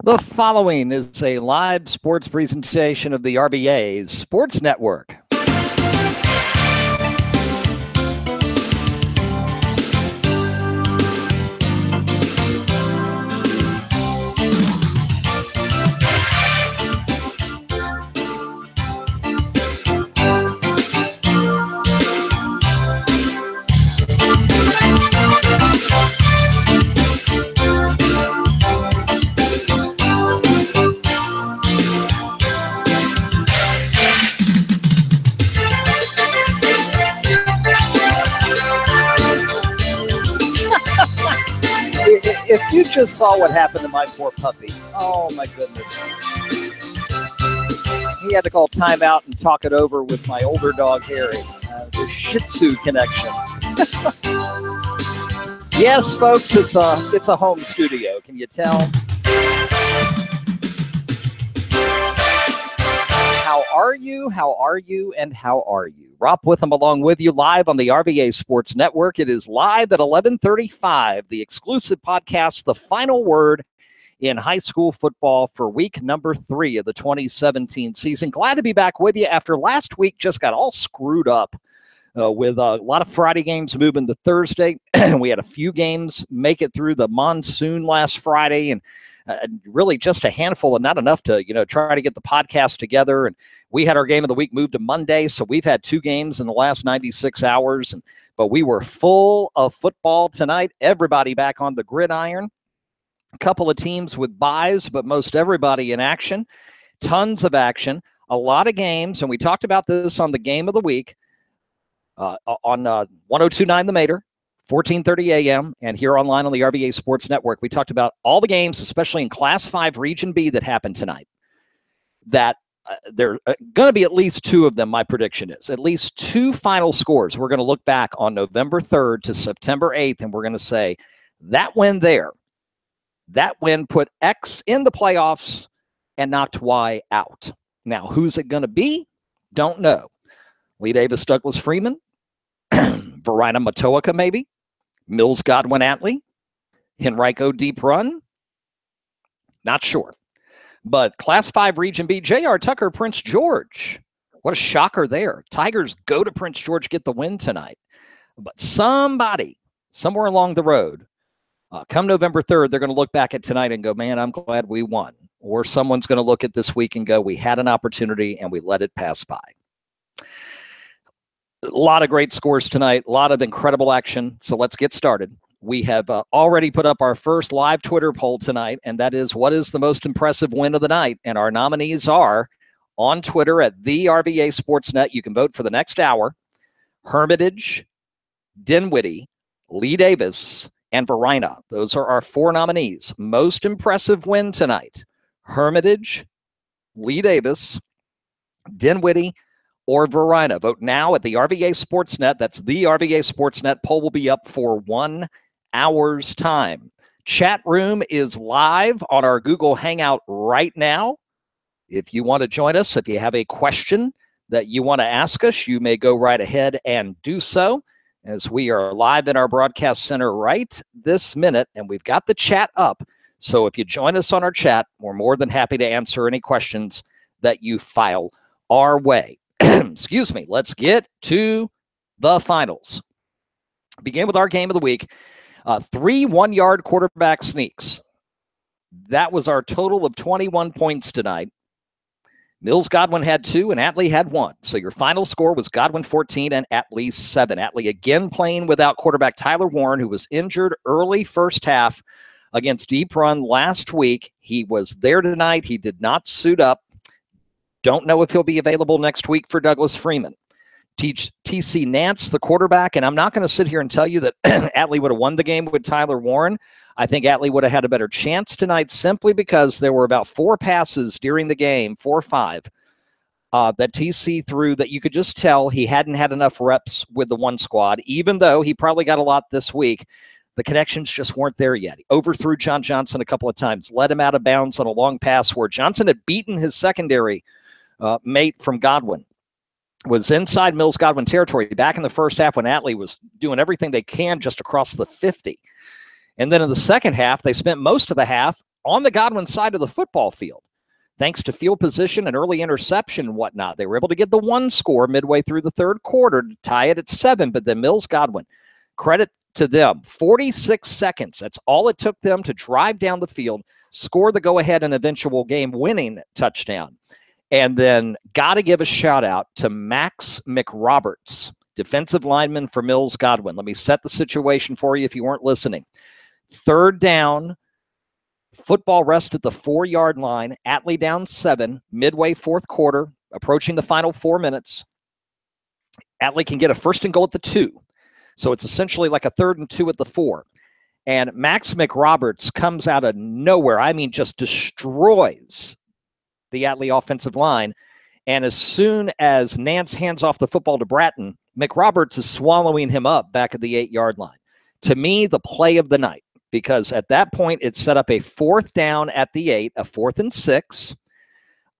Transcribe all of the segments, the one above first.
The following is a live sports presentation of the RVA Sports Network. If you just saw what happened to my poor puppy, oh my goodness. He had to call timeout and talk it over with my older dog, Harry. The Shih Tzu connection. Yes, folks, it's a home studio. Can you tell? How are you? How are you? And how are you? Rob Witham along with you live on the RVA Sports Network. It is live at 11:35, the exclusive podcast, The Final Word in High School Football for week number 3 of the 2017 season. Glad to be back with you after last week just got all screwed up with a lot of Friday games moving to Thursday. We had a few games make it through the monsoon last Friday, and really just a handful and not enough to, try to get the podcast together. And we had our game of the week moved to Monday. So we've had 2 games in the last 96 hours, but we were full of football tonight. Everybody back on the gridiron, a couple of teams with byes, but most everybody in action, tons of action, a lot of games. And we talked about this on the game of the week on 102.9 The Mater. 14:30 a.m. and here online on the RVA Sports Network. We talked about all the games, especially in Class 5 Region B that happened tonight, that there are going to be at least 2 of them, my prediction is. At least 2 final scores. We're going to look back on November 3rd to September 8th, and we're going to say that win there, that win put X in the playoffs and knocked Y out. Now, who's it going to be? Don't know. Lee Davis, Douglas Freeman, Verina Matoaka maybe, Mills Godwin Atlee, Henrico Deep Run, not sure. But Class 5 Region B, J.R. Tucker, Prince George. What a shocker there. Tigers go to Prince George, get the win tonight. But somebody, somewhere along the road, come November 3rd, they're going to look back at tonight and go, man, I'm glad we won. Or someone's going to look at this week and go, we had an opportunity and we let it pass by. A lot of great scores tonight, a lot of incredible action. So let's get started. We have already put up our first live Twitter poll tonight, and that is, what is the most impressive win of the night? And our nominees are on Twitter at the RVA Sportsnet. You can vote for the next hour. Hermitage, Dinwiddie, Lee Davis, and Verina. Those are our 4 nominees. Most impressive win tonight. Hermitage, Lee Davis, Dinwiddie, or Verina. Vote now at the RVA Sportsnet. That's the RVA Sportsnet. Poll will be up for 1 hour's time. Chat room is live on our Google Hangout right now. If you want to join us, if you have a question that you want to ask us, you may go right ahead and do so, as we are live in our broadcast center right this minute, and we've got the chat up. So if you join us on our chat, we're more than happy to answer any questions that you file our way. Excuse me. Let's get to the finals. Begin with our game of the week. 3 one-yard quarterback sneaks. That was our total of 21 points tonight. Mills Godwin had 2 and Atlee had 1. So your final score was Godwin 14 and Atlee 7. Atlee again playing without quarterback Tyler Warren, who was injured early first half against Deep Run last week. He was there tonight. He did not suit up. Don't know if he'll be available next week for Douglas Freeman. TC Nance, the quarterback, and I'm not going to sit here and tell you that Atlee would have won the game with Tyler Warren. I think Atlee would have had a better chance tonight simply because there were about 4 passes during the game, 4 or 5, that TC threw that you could just tell he hadn't had enough reps with the one squad, even though he probably got a lot this week. The connections just weren't there yet. He overthrew John Johnson a couple of times, led him out of bounds on a long pass where Johnson had beaten his secondary mate from Godwin. Was inside Mills Godwin territory back in the first half when Atlee was doing everything they can just across the 50. And then in the second half, they spent most of the half on the Godwin side of the football field. Thanks to field position and early interception and whatnot, they were able to get the one score midway through the third quarter to tie it at 7. But then Mills Godwin, credit to them, 46 seconds. That's all it took them to drive down the field, score the go-ahead and eventual game-winning touchdown. And then got to give a shout-out to Max McRoberts, defensive lineman for Mills Godwin. Let me set the situation for you if you weren't listening. Third down, football rest at the 4-yard line, Atlee down 7, midway fourth quarter, approaching the final 4 minutes. Atlee can get a first and goal at the 2. So it's essentially like a 3rd and 2 at the 4. And Max McRoberts comes out of nowhere. I mean, just destroys the Atlee offensive line. And as soon as Nance hands off the football to Bratton, McRoberts is swallowing him up back at the 8-yard line. To me, the play of the night, because at that point, it set up a 4th down at the 8, a 4th and 6.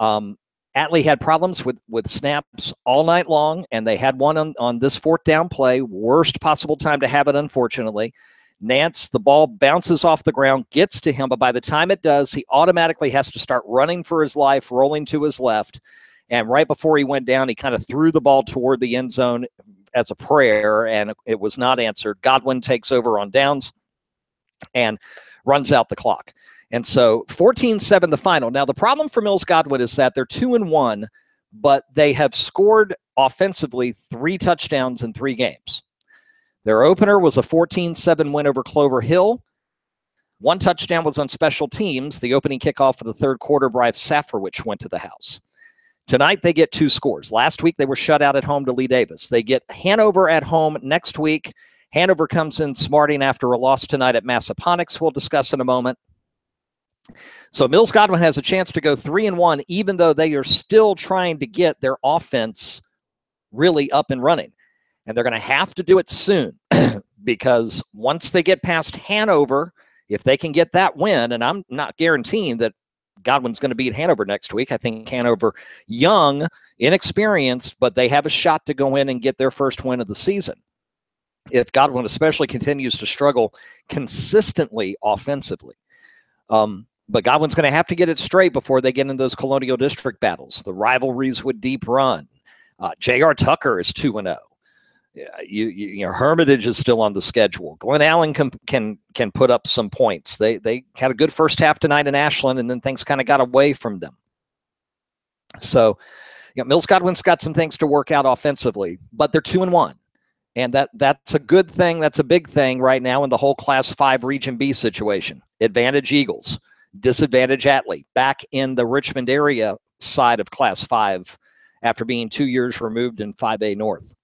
Atlee had problems with snaps all night long, and they had one on this 4th down play. Worst possible time to have it, unfortunately. Nance, the ball bounces off the ground, gets to him, but by the time it does, he automatically has to start running for his life, rolling to his left. And right before he went down, he kind of threw the ball toward the end zone as a prayer, and it was not answered. Godwin takes over on downs and runs out the clock. And so 14-7 the final. Now, the problem for Mills Godwin is that they're 2-1, but they have scored offensively 3 touchdowns in 3 games. Their opener was a 14-7 win over Clover Hill. 1 touchdown was on special teams. The opening kickoff for the third quarter, Bryce Safrowich went to the house. Tonight, they get 2 scores. Last week, they were shut out at home to Lee Davis. They get Hanover at home next week. Hanover comes in smarting after a loss tonight at Massaponax, we'll discuss in a moment. So Mills Godwin has a chance to go 3-1, even though they are still trying to get their offense really up and running. And they're going to have to do it soon because once they get past Hanover, if they can get that win, and I'm not guaranteeing that Godwin's going to beat Hanover next week. I think Hanover, young, inexperienced, but they have a shot to go in and get their first win of the season. If Godwin especially continues to struggle consistently offensively. But Godwin's going to have to get it straight before they get in those Colonial District battles. The rivalries with Deep Run. J.R. Tucker is 2-0. You know, Hermitage is still on the schedule. Glen Allen can put up some points. They had a good first half tonight in Ashland, and then things kind of got away from them. So, you know, Mills Godwin's got some things to work out offensively, but they're 2-1. And that's a good thing. That's a big thing right now in the whole Class 5 Region B situation. Advantage Eagles, disadvantage Atlee, back in the Richmond area side of Class 5 after being 2 years removed in 5A North.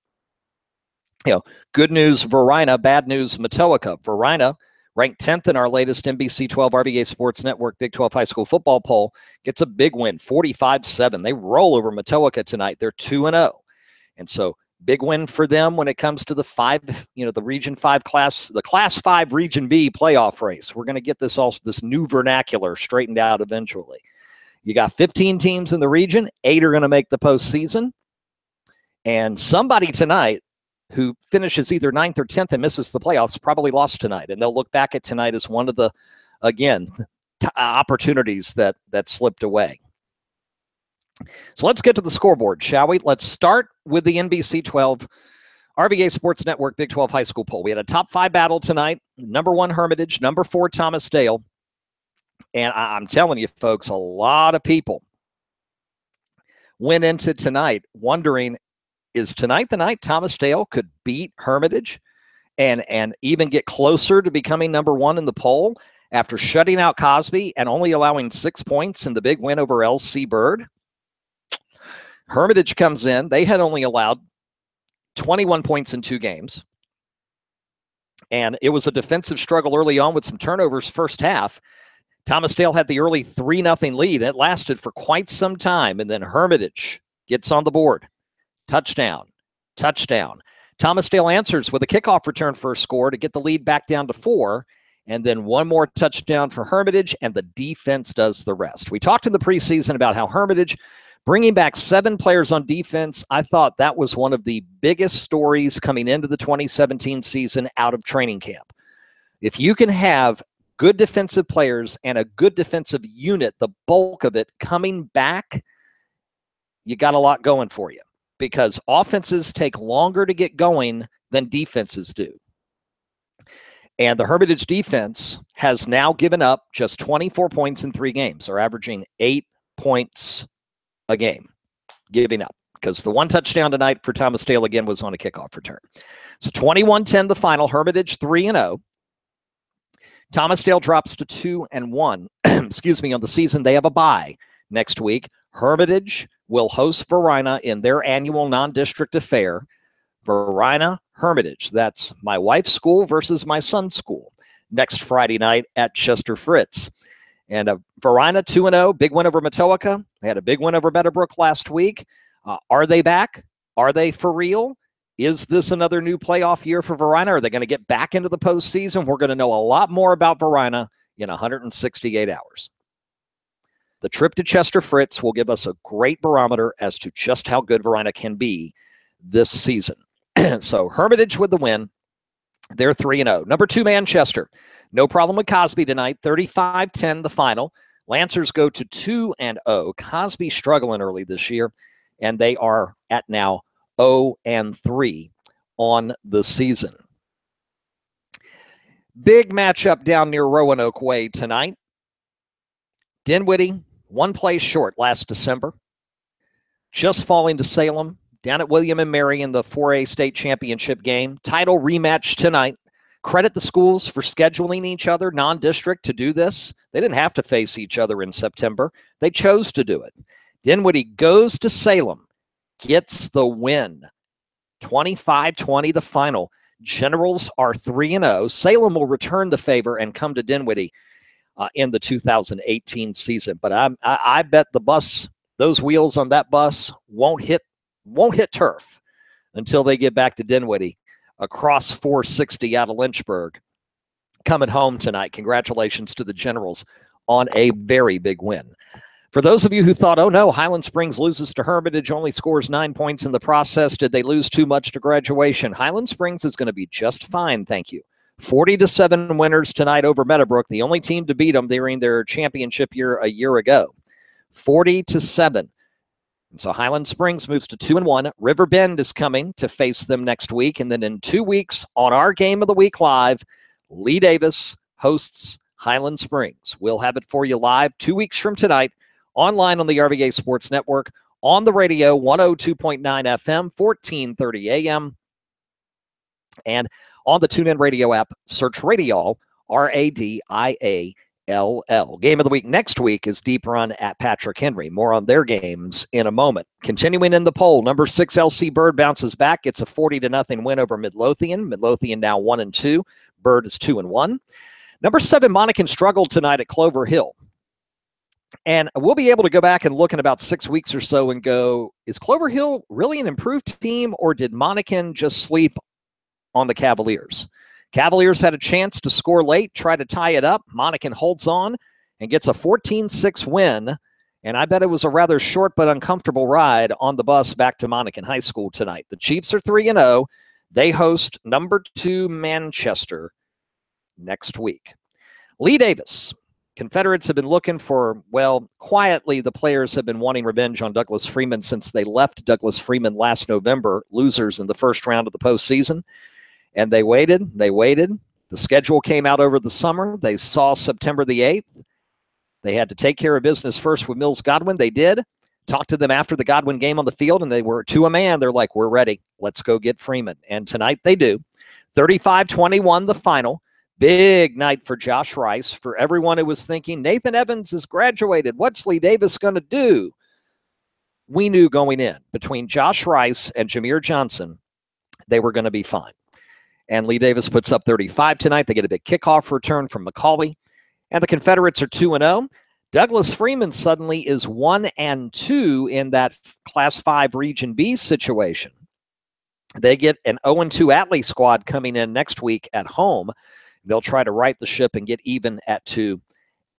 You know, good news, Verina, bad news, Matoaka. Verina, ranked 10th in our latest NBC 12 RVA Sports Network Big 12 High School Football poll, gets a big win, 45-7. They roll over Matoaka tonight. They're 2-0. And so big win for them when it comes to the 5, you know, the Region 5 class, the Class 5 Region B playoff race. We're going to get this new vernacular straightened out eventually. You got 15 teams in the region. 8 are going to make the postseason. And somebody tonight who finishes either 9th or 10th and misses the playoffs probably lost tonight. And they'll look back at tonight as one of the, again, opportunities that slipped away. So let's get to the scoreboard, shall we? Let's start with the NBC 12 RVA Sports Network Big 12 High School poll. We had a top 5 battle tonight. Number 1, Hermitage. Number 4, Thomas Dale. And I'm telling you, folks, a lot of people went into tonight wondering, is tonight the night Thomas Dale could beat Hermitage and even get closer to becoming number 1 in the poll after shutting out Cosby and only allowing 6 points in the big win over LC Bird? Hermitage comes in. They had only allowed 21 points in 2 games. And it was a defensive struggle early on with some turnovers first half. Thomas Dale had the early 3-0 lead. It lasted for quite some time. And then Hermitage gets on the board. Touchdown. Thomas Dale answers with a kickoff return for a score to get the lead back down to 4. And then one more touchdown for Hermitage, and the defense does the rest. We talked in the preseason about how Hermitage bringing back 7 players on defense. I thought that was one of the biggest stories coming into the 2017 season out of training camp. If you can have good defensive players and a good defensive unit, the bulk of it coming back, you got a lot going for you because offenses take longer to get going than defenses do. And the Hermitage defense has now given up just 24 points in 3 games. They're averaging 8 points a game, giving up. Because the 1 touchdown tonight for Thomas Dale again was on a kickoff return. So 21-10 the final. Hermitage 3-0. Thomas Dale drops to 2-1. Excuse me, on the season. They have a bye next week. Hermitage will host Varina in their annual non-district affair. Varina, Hermitage. That's my wife's school versus my son's school next Friday night at Chester Fritz. And Varina 2-0, big win over Matoaka. They had a big win over Meadowbrook last week. Are they back? Are they for real? Is this another new playoff year for Varina? Are they going to get back into the postseason? We're going to know a lot more about Varina in 168 hours. The trip to Chester Fritz will give us a great barometer as to just how good Varina can be this season. So Hermitage with the win. They're 3-0. Number 2, Manchester. No problem with Cosby tonight. 35-10 the final. Lancers go to 2-0. Cosby struggling early this year, and they are at now 0-3 on the season. Big matchup down near Roanoke Way tonight. Dinwiddie, 1 play short last December. Just falling to Salem down at William and Mary in the 4A state championship game. Title rematch tonight. Credit the schools for scheduling each other non-district to do this. They didn't have to face each other in September. They chose to do it. Dinwiddie goes to Salem, gets the win. 25-20 the final. Generals are 3-0. Salem will return the favor and come to Dinwiddie in the 2018 season. But I bet the bus, those wheels on that bus won't hit turf until they get back to Dinwiddie across 460 out of Lynchburg. Coming home tonight. Congratulations to the Generals on a very big win. For those of you who thought, oh no, Highland Springs loses to Hermitage, only scores 9 points in the process. Did they lose too much to graduation? Highland Springs is going to be just fine, thank you. 40-7 winners tonight over Meadowbrook, the only team to beat them during their championship year a year ago. 40-7. And so Highland Springs moves to 2-1. River Bend is coming to face them next week. And then in 2 weeks on our Game of the Week Live, Lee Davis hosts Highland Springs. We'll have it for you live 2 weeks from tonight, online on the RVA Sports Network, on the radio, 102.9 FM, 1430 AM, and on the TuneIn Radio app, search Radial, Radiall. Game of the week next week is Deep Run at Patrick Henry. More on their games in a moment. Continuing in the poll, number 6 LC Bird bounces back. It's a 40-0 win over Midlothian. Midlothian now 1-2. Bird is 2-1. Number 7 Monacan struggled tonight at Clover Hill. And we'll be able to go back and look in about 6 weeks or so and go, is Clover Hill really an improved team, or did Monacan just sleep on the Cavaliers? Cavaliers had a chance to score late, try to tie it up. Monacan holds on and gets a 14-6 win. And I bet it was a rather short but uncomfortable ride on the bus back to Monacan High School tonight. The Chiefs are 3-0. They host number 2 Manchester next week. Lee Davis. Confederates have been looking for, well, quietly, the players have been wanting revenge on Douglas Freeman since they left Douglas Freeman last November, losers in the first round of the postseason. And they waited. The schedule came out over the summer. They saw September the 8th. They had to take care of business first with Mills Godwin. They did. Talked to them after the Godwin game on the field, and they were to a man. They're like, we're ready. Let's go get Freeman. And tonight they do. 35-21 the final. Big night for Josh Rice. For everyone who was thinking, Nathan Evans has graduated. What's Lee Davis going to do? We knew going in, between Josh Rice and Jameer Johnson, they were going to be fine. And Lee Davis puts up 35 tonight. They get a big kickoff return from McCauley. And the Confederates are 2-0. Douglas Freeman suddenly is 1-2 in that Class 5 Region B situation. They get an 0-2 Atlee squad coming in next week at home. They'll try to right the ship and get even at 2-2.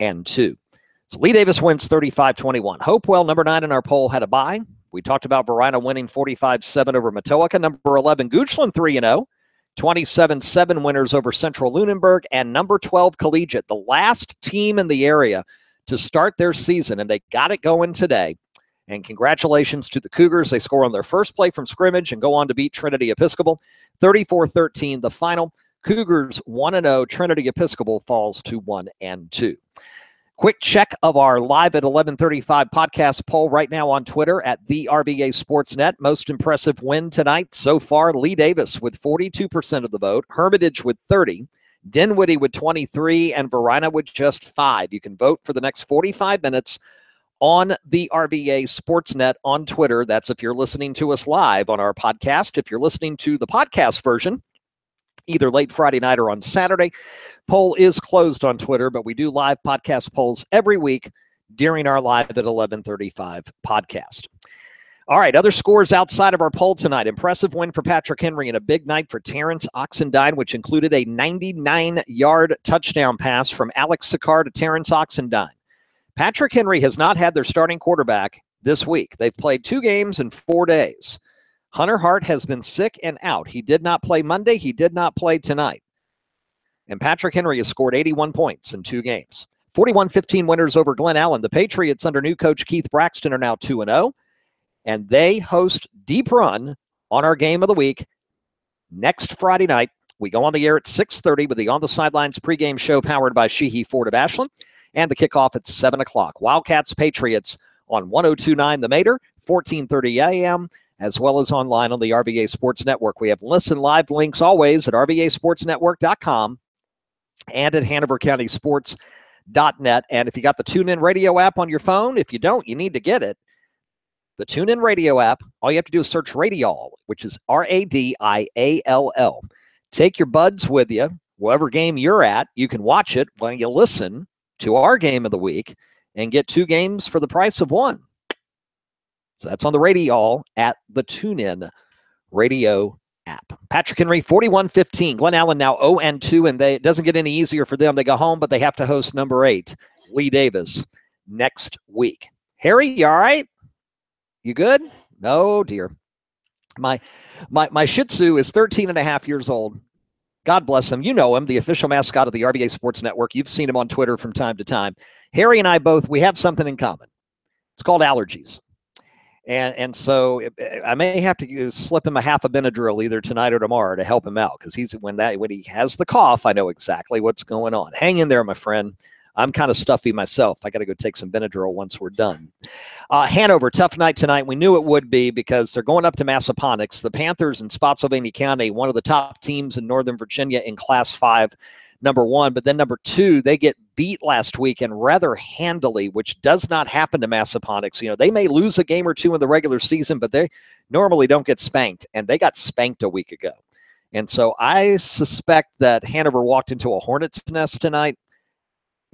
So Lee Davis wins 35-21. Hopewell, number 9 in our poll, had a bye. We talked about Varina winning 45-7 over Matoaka. Number 11, Goochland 3-0. 27-7 winners over Central Lunenburg, and number 12 Collegiate, the last team in the area to start their season, and they got it going today. And congratulations to the Cougars. They score on their first play from scrimmage and go on to beat Trinity Episcopal. 34-13 the final. Cougars 1-0. Trinity Episcopal falls to 1-2. Quick check of our Live at 11:35 podcast poll right now on Twitter at the RVA Sportsnet. Most impressive win tonight so far, Lee Davis with 42% of the vote, Hermitage with 30%, Dinwiddie with 23%, and Varina with just 5%. You can vote for the next 45 minutes on the RVA Sportsnet on Twitter. That's if you're listening to us live on our podcast. If you're listening to the podcast version, either late Friday night or on Saturday, poll is closed on Twitter, but we do live podcast polls every week during our Live at 11:35 podcast. All right, other scores outside of our poll tonight. Impressive win for Patrick Henry and a big night for Terrence Oxendine, which included a 99-yard touchdown pass from Alex Sikar to Terrence Oxendine. Patrick Henry has not had their starting quarterback this week. They've played 2 games in 4 days. Hunter Hart has been sick and out. He did not play Monday. He did not play tonight. And Patrick Henry has scored 81 points in 2 games. 41-15 winners over Glen Allen. The Patriots under new coach Keith Braxton are now 2-0. And they host Deep Run on our game of the week next Friday night. We go on the air at 6:30 with the On the Sidelines pregame show powered by Sheehy Ford of Ashland. And the kickoff at 7 o'clock. Wildcats Patriots on 102.9 The Mater, 14:30 a.m., as well as online on the RVA Sports Network. We have listen live links always at rvasportsnetwork.com and at HanoverCountySports.net. And if you got the TuneIn Radio app on your phone, if you don't, you need to get it. The TuneIn Radio app, all you have to do is search Radiall, which is Radiall. Take your buds with you. Whatever game you're at, you can watch it while you listen to our game of the week and get 2 games for the price of 1. So that's on the Radiall at the TuneIn Radio app. Patrick Henry, 41-15. Glen Allen now 0-2, and it doesn't get any easier for them. They go home, but they have to host number 8, Lee Davis, next week. Harry, you all right? You good? No, dear. My Shih Tzu is 13 and a half years old. God bless him. You know him, the official mascot of the RVA Sports Network. You've seen him on Twitter from time to time. Harry and I we have something in common. It's called allergies. And so I may have to slip him a half a Benadryl either tonight or tomorrow to help him out, because when he has the cough, I know exactly what's going on. Hang in there, my friend. I'm kind of stuffy myself. I got to go take some Benadryl once we're done. Hanover, tough night tonight. We knew it would be because they're going up to Massaponax. The Panthers in Spotsylvania County, one of the top teams in Northern Virginia in Class 5, number 1. But then number 2, they get beat last week and rather handily, which does not happen to Massaponax. You know, they may lose a game or 2 in the regular season, but they normally don't get spanked. And they got spanked a week ago. And so I suspect that Hanover walked into a hornet's nest tonight.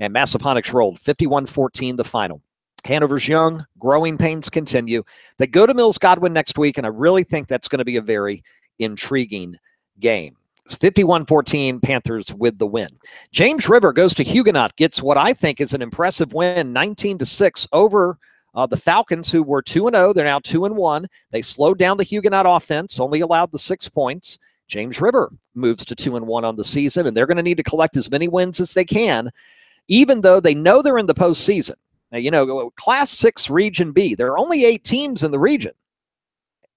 And Massaponax rolled 51-14 the final. Hanover's young, growing pains continue. They go to Mills Godwin next week, and I really think that's going to be a very intriguing game. It's 51-14, Panthers with the win. James River goes to Huguenot, gets what I think is an impressive win, 19-6 over the Falcons, who were 2-0. They're now 2-1. They slowed down the Huguenot offense, only allowed the 6 points. James River moves to 2-1 on the season, and they're going to need to collect as many wins as they can, even though they know they're in the postseason. Now, you know, Class 6 Region B, there are only 8 teams in the region.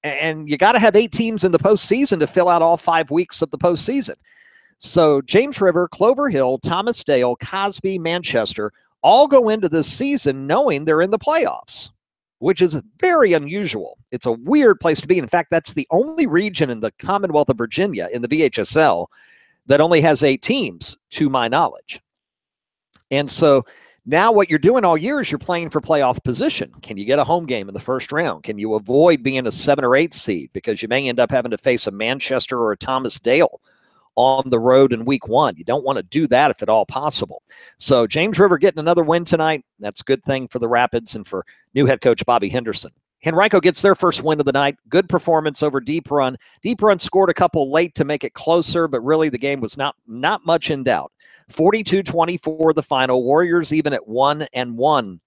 And you got to have 8 teams in the postseason to fill out all 5 weeks of the postseason. So James River, Clover Hill, Thomas Dale, Cosby, Manchester all go into this season knowing they're in the playoffs, which is very unusual. It's a weird place to be. In fact, that's the only region in the Commonwealth of Virginia in the VHSL that only has 8 teams, to my knowledge. And so now what you're doing all year is you're playing for playoff position. Can you get a home game in the first round? Can you avoid being a 7 or 8 seed? Because you may end up having to face a Manchester or a Thomas Dale on the road in week 1. You don't want to do that if at all possible. So James River getting another win tonight. That's a good thing for the Rapids and for new head coach Bobby Henderson. Henrico gets their first win of the night. Good performance over Deep Run. Deep Run scored a couple late to make it closer, but really the game was not much in doubt. 42-24 the final. Warriors even at 1-1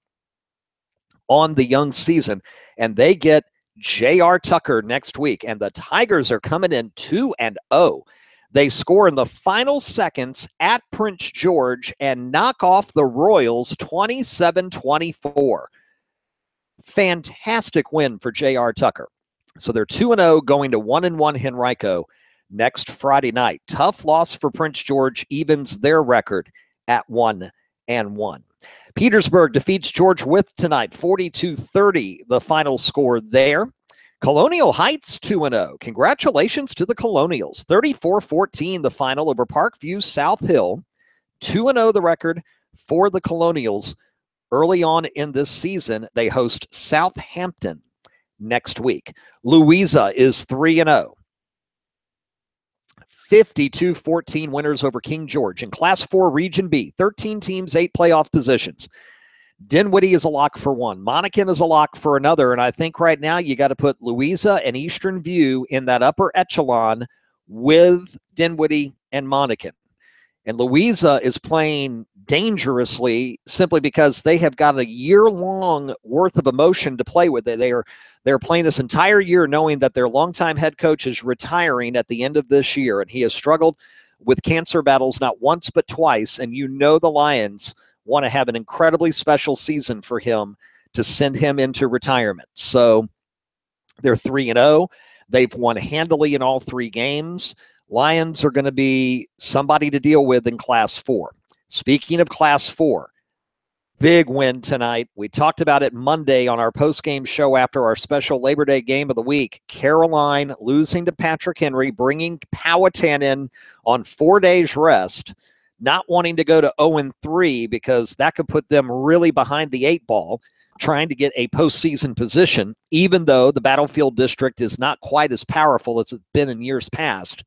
on the young season. And they get J.R. Tucker next week. And the Tigers are coming in 2-0. They score in the final seconds at Prince George and knock off the Royals 27-24. Fantastic win for J.R. Tucker. So they're 2-0 going to 1-1 Henrico next Friday night. Tough loss for Prince George, evens their record at 1-1. Petersburg defeats George Wythe tonight, 42-30, the final score there. Colonial Heights 2-0. Congratulations to the Colonials. 34-14, the final over Parkview South Hill. 2-0 the record for the Colonials. Early on in this season, they host Southampton next week. Louisa is 3-0. 52-14 winners over King George. In Class 4 Region B, 13 teams, 8 playoff positions. Dinwiddie is a lock for one. Monacan is a lock for another. And I think right now you got to put Louisa and Eastern View in that upper echelon with Dinwiddie and Monacan. And Louisa is playing dangerously simply because they have got a year-long worth of emotion to play with. They're playing this entire year knowing that their longtime head coach is retiring at the end of this year, and he has struggled with cancer battles not once but twice, and you know the Lions want to have an incredibly special season for him to send him into retirement. So they're 3-0. They've won handily in all 3 games. Lions are going to be somebody to deal with in Class 4. Speaking of Class 4, big win tonight. We talked about it Monday on our post-game show after our special Labor Day game of the week. Caroline losing to Patrick Henry, bringing Powhatan in on 4 days rest, not wanting to go to 0-3 because that could put them really behind the 8 ball, trying to get a postseason position, even though the Battlefield District is not quite as powerful as it's been in years past.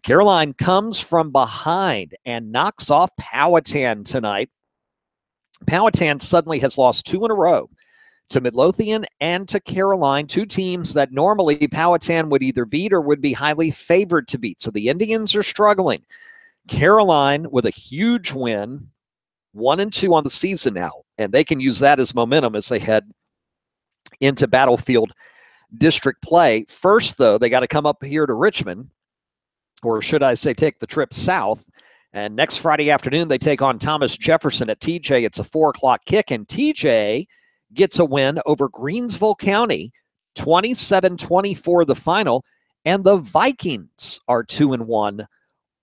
Caroline comes from behind and knocks off Powhatan tonight. Powhatan suddenly has lost 2 in a row to Midlothian and to Caroline, 2 teams that normally Powhatan would either beat or would be highly favored to beat. So the Indians are struggling. Caroline with a huge win, 1-2 on the season now, and they can use that as momentum as they head into Battlefield District play. First, though, they got to come up here to Richmond, or should I say take the trip south. And next Friday afternoon, they take on Thomas Jefferson at TJ. It's a 4:00 kick, and TJ gets a win over Greensville County, 27-24 the final, and the Vikings are 2-1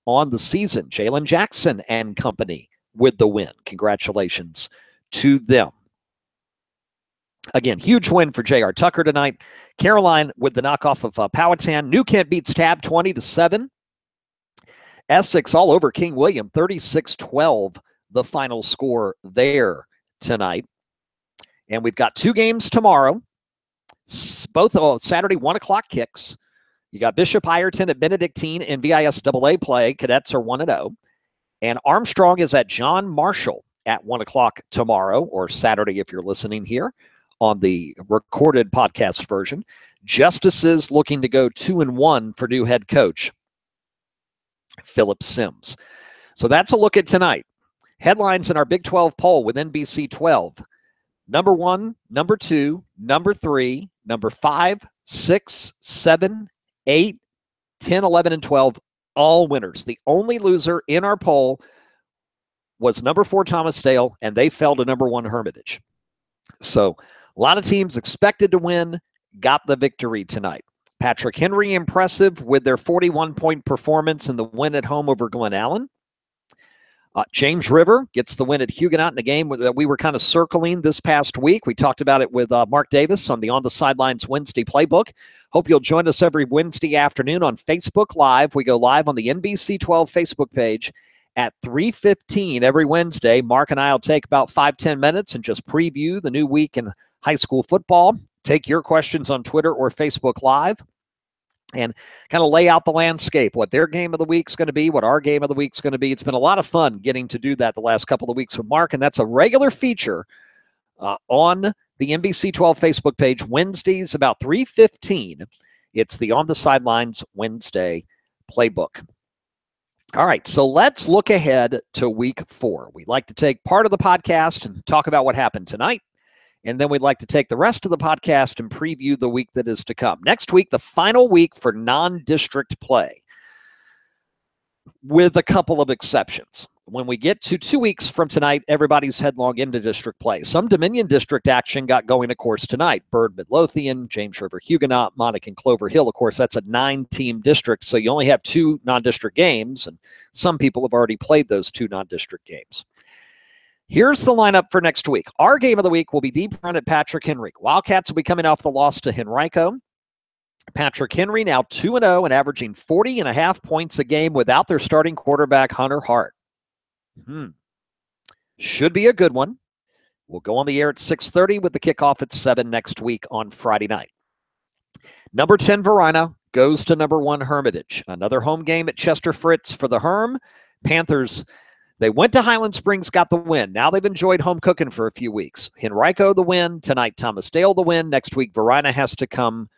on the season. Jalen Jackson and company with the win. Congratulations to them. Again, huge win for J.R. Tucker tonight. Caroline with the knockoff of Powhatan. New Kent beats Tab 20-7. Essex all over King William, 36-12, the final score there tonight. And we've got 2 games tomorrow, both Saturday 1:00 kicks. You got Bishop Ireton at Benedictine in VISAA play. Cadets are 1-0. And Armstrong is at John Marshall at 1:00 tomorrow, or Saturday if you're listening here on the recorded podcast version. Justices looking to go 2-1 for new head coach Philip Sims. So that's a look at tonight. Headlines in our Big 12 poll with NBC 12. Number 1, number 2, number 3, number 5, 6, 7, 8, 10, 11, and 12, all winners. The only loser in our poll was number 4 Thomas Dale, and they fell to number 1 Hermitage. So a lot of teams expected to win, got the victory tonight. Patrick Henry impressive with their 41-point performance in the win at home over Glen Allen. James River gets the win at Huguenot in a game that we were kind of circling this past week. We talked about it with Mark Davis on the On the Sidelines Wednesday playbook. Hope you'll join us every Wednesday afternoon on Facebook Live. We go live on the NBC 12 Facebook page at 3:15 every Wednesday. Mark and I will take about 5-10 minutes and just preview the new week in high school football. Take your questions on Twitter or Facebook Live and kind of lay out the landscape, what their game of the week's going to be, what our game of the week's going to be. It's been a lot of fun getting to do that the last couple of weeks with Mark, and that's a regular feature on the NBC 12 Facebook page, Wednesdays about 3:15. It's the On the Sidelines Wednesday playbook. All right, so let's look ahead to week 4. We'd like to take part of the podcast and talk about what happened tonight. And then we'd like to take the rest of the podcast and preview the week that is to come. Next week, the final week for non-district play. with a couple of exceptions. When we get to 2 weeks from tonight, everybody's headlong into district play. Some Dominion district action got going, of course, tonight. Byrd Midlothian, James River Huguenot, Monacan Clover Hill. Of course, that's a 9-team district, so you only have 2 non-district games, and some people have already played those 2 non-district games. Here's the lineup for next week. Our game of the week will be deep run at Patrick Henry. Wildcats will be coming off the loss to Henrico. Patrick Henry now 2-0 and averaging 40.5 points a game without their starting quarterback, Hunter Hart. Should be a good one. We'll go on the air at 6:30 with the kickoff at 7 next week on Friday night. Number 10, Varina, goes to number 1, Hermitage. Another home game at Chester Fritz for the Herm. Panthers, they went to Highland Springs, got the win. Now they've enjoyed home cooking for a few weeks. Henrico the win. Tonight, Thomas Dale the win. Next week, Varina has to come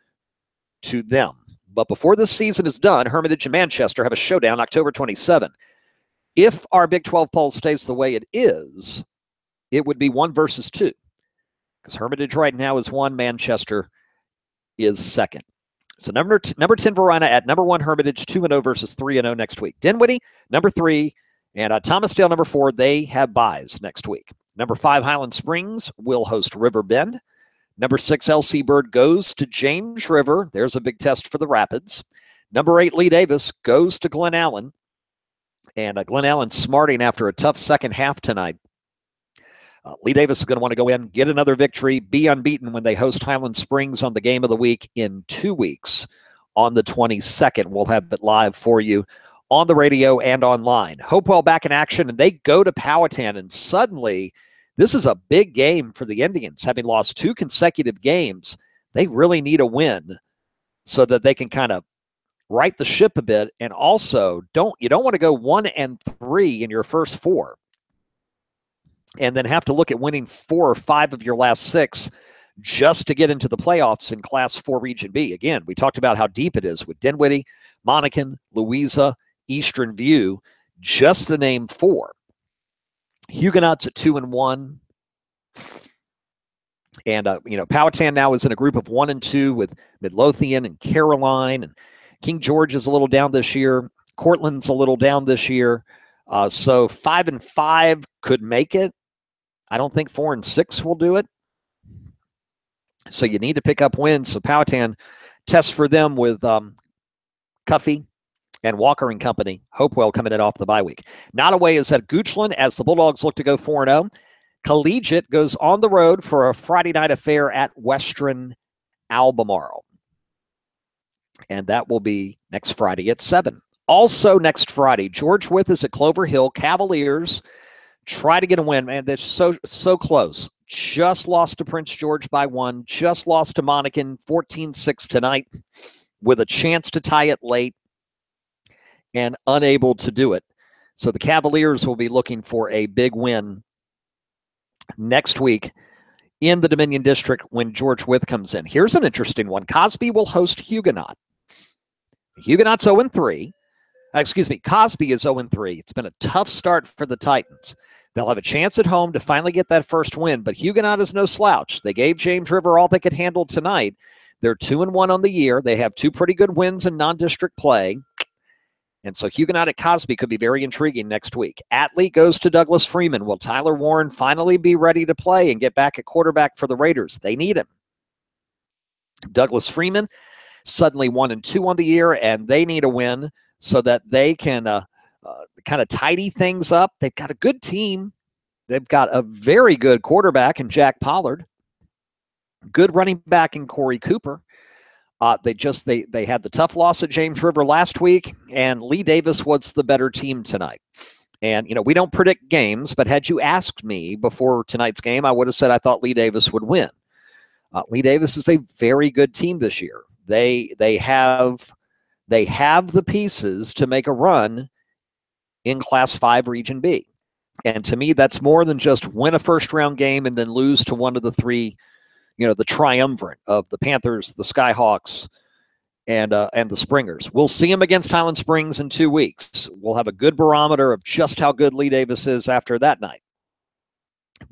to them. But before this season is done, Hermitage and Manchester have a showdown October 27. If our Big 12 poll stays the way it is, it would be 1 versus 2. Because Hermitage right now is 1, Manchester is 2nd. So number 10, Varina at number 1, Hermitage, 2-0 versus 3-0 next week. Dinwiddie, number 3, and Thomasdale, number 4, they have byes next week. Number 5, Highland Springs will host River Bend. Number 6, LC Byrd goes to James River. There's a big test for the Rapids. Number 8, Lee Davis goes to Glen Allen. And Glen Allen smarting after a tough second half tonight. Lee Davis is going to want to go in, get another victory, be unbeaten when they host Highland Springs on the game of the week in 2 weeks on the 22nd. We'll have it live for you on the radio and online. Hopewell back in action, and they go to Powhatan, and suddenly this is a big game for the Indians. Having lost 2 consecutive games, they really need a win so that they can kind of right the ship a bit, and also you don't want to go 1-3 in your first 4 and then have to look at winning 4 or 5 of your last 6 just to get into the playoffs in Class 4 Region B. Again, we talked about how deep it is with Dinwiddie, Monacan, Louisa, Eastern View, just to name 4. Huguenots at 2-1. And, Powhatan now is in a group of 1 and 2 with Midlothian and Caroline, and King George is a little down this year. Cortland's a little down this year. So 5 and 5 could make it. I don't think 4 and 6 will do it. So you need to pick up wins. So Powhatan tests for them with Cuffey and Walker and company. Hopewell coming in off the bye week. Nottoway is at Goochland as the Bulldogs look to go 4-0. Collegiate goes on the road for a Friday night affair at Western Albemarle. And that will be next Friday at 7. Also next Friday, George Wythe is at Clover Hill. Cavaliers try to get a win. Man, they're so close. Just lost to Prince George by 1. Just lost to Monacan 14-6 tonight with a chance to tie it late and unable to do it. So the Cavaliers will be looking for a big win next week in the Dominion District when George Wythe comes in. Here's an interesting one. Cosby will host Huguenot. Huguenot's 0-3. Cosby is 0-3. It's been a tough start for the Titans. They'll have a chance at home to finally get that first win, but Huguenot is no slouch. They gave James River all they could handle tonight. They're 2-1 on the year. They have 2 pretty good wins in non-district play. And so Huguenot at Cosby could be very intriguing next week. Atlee goes to Douglas Freeman. Will Tyler Warren finally be ready to play and get back at quarterback for the Raiders? They need him. Douglas Freeman suddenly 1-2 on the year, and they need a win so that they can kind of tidy things up. They've got a good team. They've got a very good quarterback in Jack Pollard. Good running back in Corey Cooper. They had the tough loss at James River last week, and Lee Davis was the better team tonight. And, we don't predict games, but had you asked me before tonight's game, I would have said I thought Lee Davis would win. Lee Davis is a very good team this year. They have the pieces to make a run in Class 5 Region B. And to me, that's more than just win a first-round game and then lose to one of the 3, the triumvirate of the Panthers, the Skyhawks, and the Springers. We'll see them against Highland Springs in 2 weeks. We'll have a good barometer of just how good Lee Davis is after that night.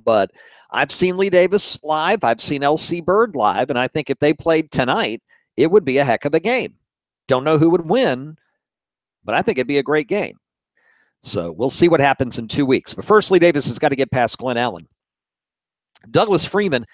But I've seen Lee Davis live. I've seen LC Byrd live, and I think if they played tonight, it would be a heck of a game. Don't know who would win, but I think it'd be a great game. So we'll see what happens in 2 weeks. But first, Lee Davis has got to get past Glen Allen. Douglas Freeman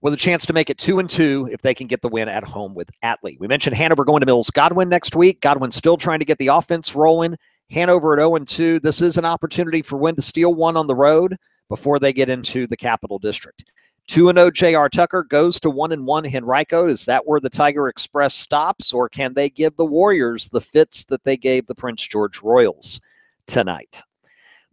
with a chance to make it 2-2 if they can get the win at home with Atlee. We mentioned Hanover going to Mills Godwin next week. Godwin still trying to get the offense rolling. Hanover at 0-2. This is an opportunity for Wynn to steal one on the road before they get into the Capital District. 2-0 J.R. Tucker goes to 1-1 Henrico. Is that where the Tiger Express stops, or can they give the Warriors the fits that they gave the Prince George Royals tonight?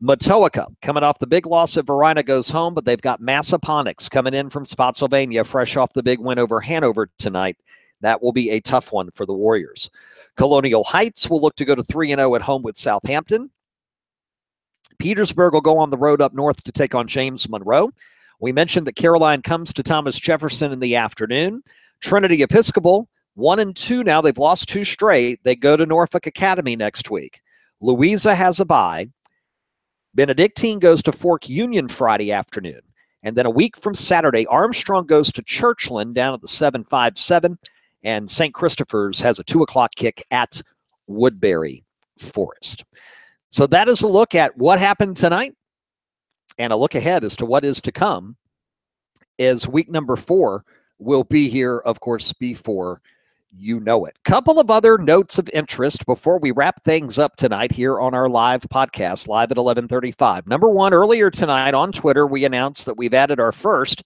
Matoaka, coming off the big loss at Verina, goes home, but they've got Massaponax coming in from Spotsylvania, fresh off the big win over Hanover tonight. That will be a tough one for the Warriors. Colonial Heights will look to go to 3-0 at home with Southampton. Petersburg will go on the road up north to take on James Monroe. We mentioned that Caroline comes to Thomas Jefferson in the afternoon. Trinity Episcopal, 1-2 now. They've lost 2 straight. They go to Norfolk Academy next week. Louisa has a bye. Benedictine goes to Fork Union Friday afternoon. And then a week from Saturday, Armstrong goes to Churchland down at the 757. And St. Christopher's has a 2 o'clock kick at Woodbury Forest. So that is a look at what happened tonight and a look ahead as to what is to come as week number 4 will be here, of course, before you know it. Couple of other notes of interest before we wrap things up tonight here on our live podcast, live at 11:35. Number one, earlier tonight on Twitter, we announced that we've added our first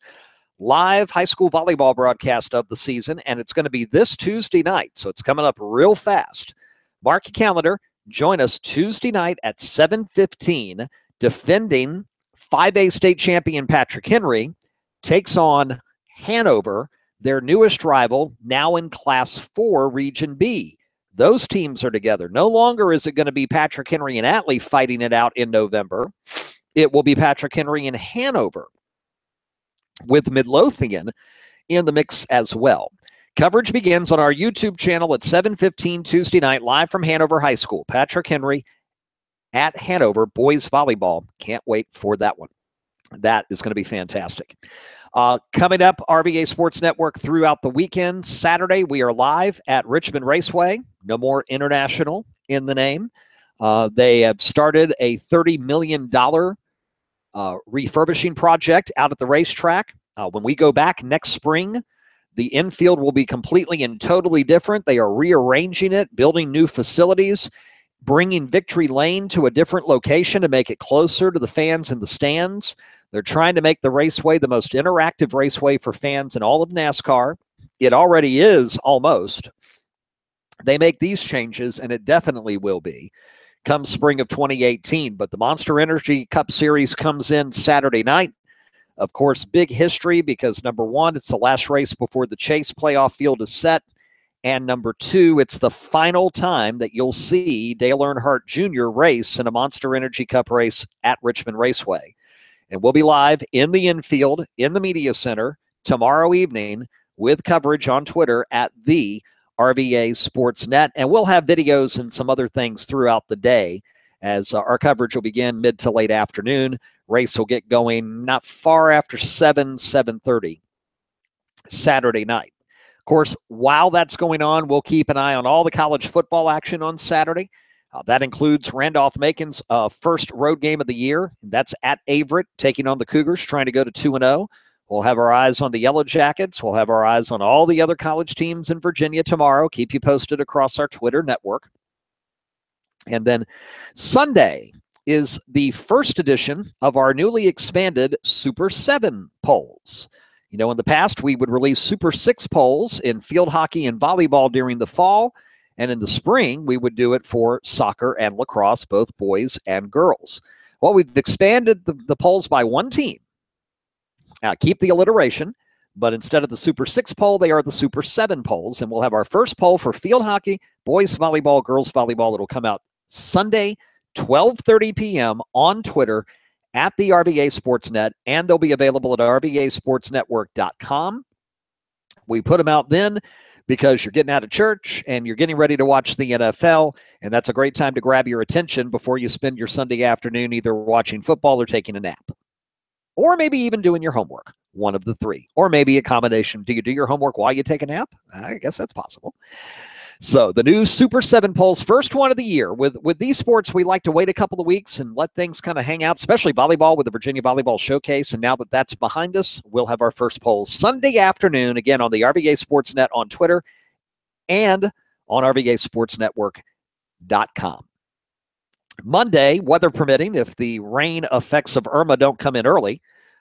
live high school volleyball broadcast of the season, and it's going to be this Tuesday night, so it's coming up real fast. Mark your calendar. Join us Tuesday night at 7:15. Defending 5A state champion Patrick Henry takes on Hanover, their newest rival, now in Class 4 Region B. Those teams are together. No longer is it going to be Patrick Henry and Atlee fighting it out in November. It will be Patrick Henry and Hanover, with Midlothian in the mix as well. Coverage begins on our YouTube channel at 7:15 Tuesday night, live from Hanover High School. Patrick Henry at Hanover boys volleyball. Can't wait for that one. That is going to be fantastic. Coming up, RVA Sports Network throughout the weekend. Saturday, we are live at Richmond Raceway. No more international in the name. They have started a $30 million refurbishing project out at the racetrack. When we go back next spring, the infield will be completely and totally different. They are rearranging it, building new facilities, bringing Victory Lane to a different location to make it closer to the fans in the stands. They're trying to make the raceway the most interactive raceway for fans in all of NASCAR. It already is almost. They make these changes, and it definitely will be come spring of 2018. But the Monster Energy Cup Series comes in Saturday night. Of course, big history because, number one, it's the last race before the Chase playoff field is set. And number two, it's the final time that you'll see Dale Earnhardt Jr. race in a Monster Energy Cup race at Richmond Raceway. And we'll be live in the infield, in the media center, tomorrow evening with coverage on Twitter at the RVA Sportsnet. And we'll have videos and some other things throughout the day as our coverage will begin mid to late afternoon. Race will get going not far after 7:30 Saturday night. Of course, while that's going on, we'll keep an eye on all the college football action on Saturday. That includes Randolph-Macon's first road game of the year. That's at Averett, taking on the Cougars, trying to go to 2-0. We'll have our eyes on the Yellow Jackets. We'll have our eyes on all the other college teams in Virginia tomorrow. Keep you posted across our Twitter network. And then Sunday is the first edition of our newly expanded Super 7 polls. You know, in the past, we would release Super 6 polls in field hockey and volleyball during the fall. And in the spring, we would do it for soccer and lacrosse, both boys and girls. Well, we've expanded the polls by one team. Keep the alliteration, but instead of the Super 6 poll, they are the Super 7 polls. And we'll have our first poll for field hockey, boys volleyball, girls volleyball. It'll come out Sunday, 12:30 p.m. on Twitter at the RVA Sportsnet, and they'll be available at rvasportsnetwork.com. We put them out then because you're getting out of church and you're getting ready to watch the NFL, and that's a great time to grab your attention before you spend your Sunday afternoon either watching football or taking a nap, or maybe even doing your homework, one of the three, or maybe a combination. Do you do your homework while you take a nap? I guess that's possible. So the new Super 7 polls, first one of the year. With these sports, we like to wait a couple of weeks and let things kind of hang out, especially volleyball with the Virginia Volleyball Showcase. And now that that's behind us, we'll have our first polls Sunday afternoon, again, on the RVA Sportsnet on Twitter and on RVASportsNetwork.com. Monday, weather permitting, if the rain effects of Irma don't come in early,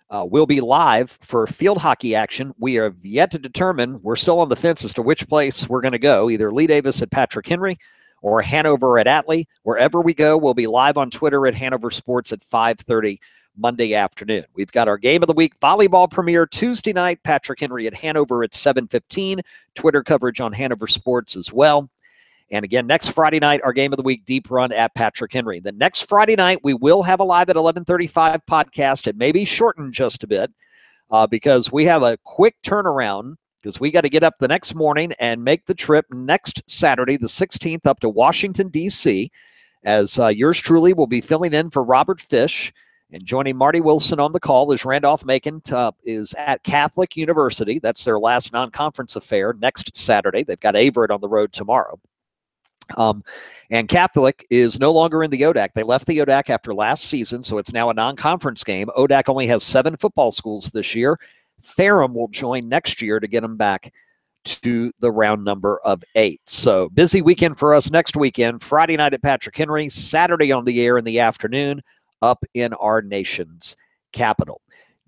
we'll be live for field hockey action. We have yet to determine. We're still on the fence as to which place we're going to go, either Lee Davis at Patrick Henry or Hanover at Atlee. Wherever we go, we'll be live on Twitter at Hanover Sports at 5:30 Monday afternoon. We've got our game of the week volleyball premiere Tuesday night, Patrick Henry at Hanover at 7:15. Twitter coverage on Hanover Sports as well. And again, next Friday night, our game of the week, Deep Run at Patrick Henry. The next Friday night, we will have a live at 11:35 podcast. It may be shortened just a bit because we have a quick turnaround because we got to get up the next morning and make the trip next Saturday, the 16th, up to Washington, D.C., as yours truly will be filling in for Robert Fish. And joining Marty Wilson on the call is Randolph Macon is at Catholic University. That's their last non-conference affair next Saturday. They've got Averett on the road tomorrow. And Catholic is no longer in the ODAC. They left the ODAC after last season, so it's now a non-conference game. ODAC only has 7 football schools this year. Ferrum will join next year to get them back to the round number of 8. So busy weekend for us next weekend. Friday night at Patrick Henry, Saturday on the air in the afternoon up in our nation's capital.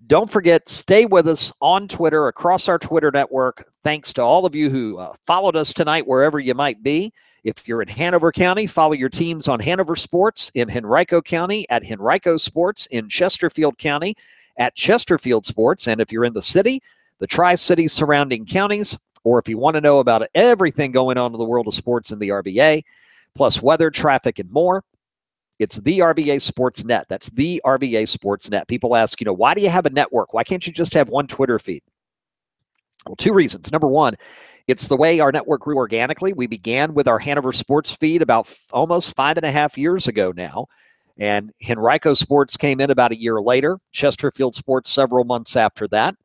Don't forget, stay with us on Twitter, across our Twitter network. Thanks to all of you who followed us tonight, wherever you might be. If you're in Hanover County, follow your teams on Hanover Sports. In Henrico County, at Henrico Sports. In Chesterfield County, at Chesterfield Sports. And if you're in the city, the Tri-Cities surrounding counties, or if you want to know about everything going on in the world of sports in the RVA, plus weather, traffic, and more, it's the RVA Sportsnet. That's the RVA Sportsnet. People ask, why do you have a network? Why can't you just have one Twitter feed? Well, 2 reasons. Number one, it's the way our network grew organically. We began with our Hanover Sports feed about almost 5.5 years ago now. And Henrico Sports came in about a year later. Chesterfield Sports several months after that.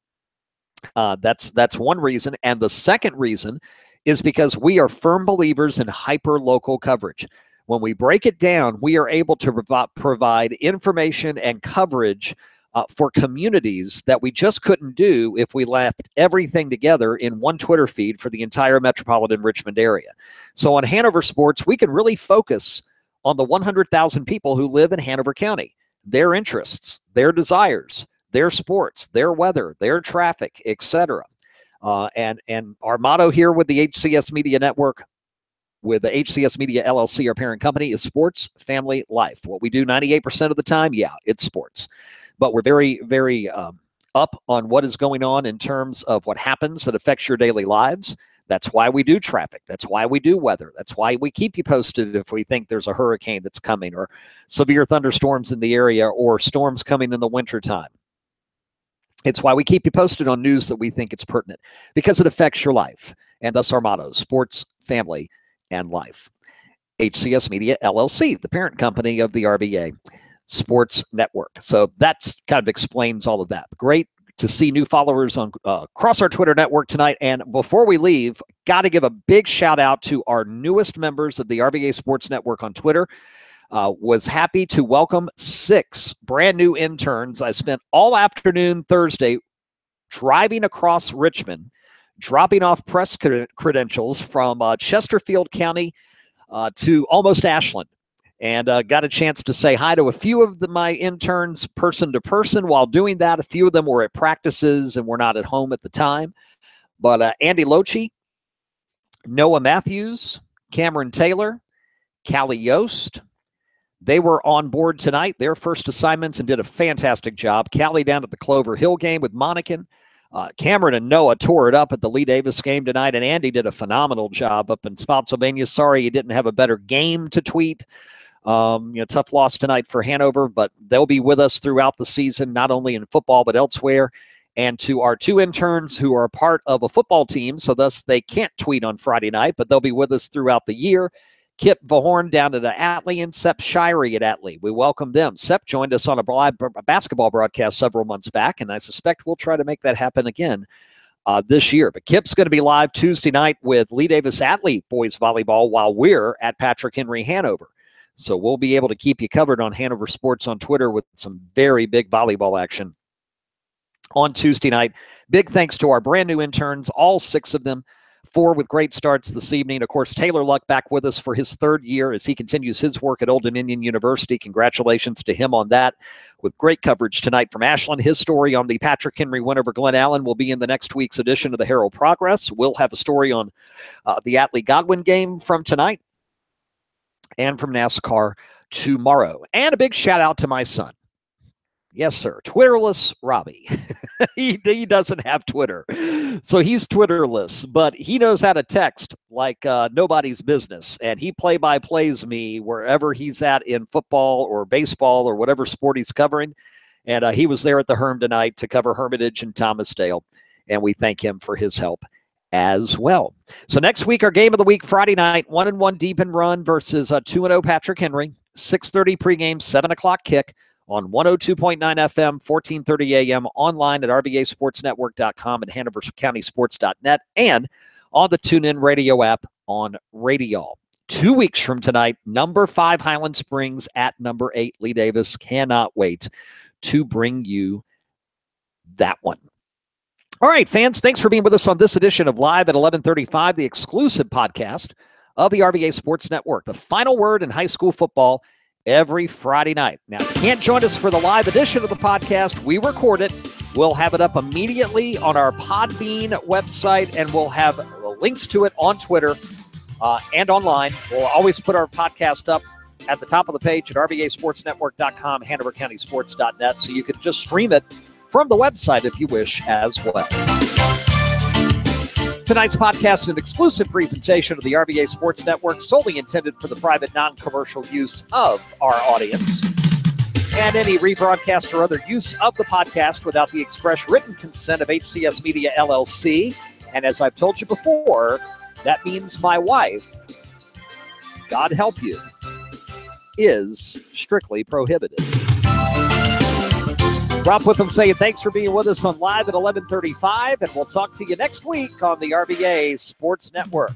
That's one reason. And the second reason is because we are firm believers in hyper-local coverage. When we break it down, we are able to provide information and coverage for communities that we just couldn't do if we left everything together in one Twitter feed for the entire metropolitan Richmond area. So on Hanover Sports, we can really focus on the 100,000 people who live in Hanover County, their interests, their desires, their sports, their weather, their traffic, etc. And our motto here with the HCS Media Network, with the HCS Media LLC, our parent company, is sports, family, life. What we do 98% of the time, it's sports. But we're very, very up on what is going on in terms of what happens that affects your daily lives. That's why we do traffic. That's why we do weather. That's why we keep you posted if we think there's a hurricane that's coming or severe thunderstorms in the area or storms coming in the wintertime. It's why we keep you posted on news that we think it's pertinent because it affects your life. And thus our motto, sports, family, and life. HCS Media LLC, the parent company of the RVA Sports Network. So that's kind of explains all of that. Great to see new followers on across our Twitter network tonight. And before we leave, got to give a big shout out to our newest members of the RVA Sports Network on Twitter. Was happy to welcome 6 brand new interns. I spent all afternoon Thursday driving across Richmond, dropping off press credentials from Chesterfield County to almost Ashland. And got a chance to say hi to a few of my interns person to person while doing that. A few of them were at practices and were not at home at the time. But Andy Lochi, Noah Matthews, Cameron Taylor, Callie Yost, they were on board tonight, their first assignments, and did a fantastic job. Callie down at the Clover Hill game with Monacan. Cameron and Noah tore it up at the Lee Davis game tonight, and Andy did a phenomenal job up in Spotsylvania. Sorry he didn't have a better game to tweet. Tough loss tonight for Hanover, but they'll be with us throughout the season, not only in football but elsewhere. And to our 2 interns who are part of a football team, so thus they can't tweet on Friday night, but they'll be with us throughout the year. Kip Vahorn down at Atlee and Sepp Shirey at Atlee. We welcome them. Sepp joined us on a basketball broadcast several months back, and I suspect we'll try to make that happen again this year. But Kip's going to be live Tuesday night with Lee Davis Atlee boys volleyball while we're at Patrick Henry Hanover. So we'll be able to keep you covered on Hanover Sports on Twitter with some very big volleyball action on Tuesday night. Big thanks to our brand new interns, all 6 of them, 4 with great starts this evening. Of course, Taylor Luck back with us for his 3rd year as he continues his work at Old Dominion University. Congratulations to him on that, with great coverage tonight from Ashland. His story on the Patrick Henry win over Glen Allen will be in the next week's edition of the Herald Progress. We'll have a story on the Atlee-Godwin game from tonight and from NASCAR tomorrow. And a big shout out to my son. Yes, sir. Twitterless Robbie. he doesn't have Twitter, so he's Twitterless, but he knows how to text like nobody's business, and he play-by-plays me wherever he's at in football or baseball or whatever sport he's covering, and he was there at the Herm tonight to cover Hermitage and Thomasdale, and we thank him for his help as well. So next week, our game of the week, Friday night, 1-1 Deep and Run versus 2-0 Patrick Henry, 6:30 pregame, 7 o'clock kick on 102.9 FM, 1430 AM, online at rvasportsnetwork.com and hanovercountysports.net, and on the TuneIn Radio app on Radio. 2 weeks from tonight, number 5 Highland Springs at number 8 Lee Davis. Cannot wait to bring you that one. All right, fans, thanks for being with us on this edition of Live at 11:35, the exclusive podcast of the RVA Sports Network. The final word in high school football every Friday night. Now, if you can't join us for the live edition of the podcast, we record it. We'll have it up immediately on our Podbean website, and we'll have links to it on Twitter and online. We'll always put our podcast up at the top of the page at rvasportsnetwork.com, hanovercountysports.net, so you can just stream it from the website if you wish as well. Tonight's podcast is an exclusive presentation of the RVA Sports Network, solely intended for the private, non-commercial use of our audience. And any rebroadcast or other use of the podcast without the express written consent of HCS Media, LLC. And as I've told you before, that means my wife, God help you, is strictly prohibited. Rob Witham saying thanks for being with us on Live at 11:35, and we'll talk to you next week on the RVA Sports Network.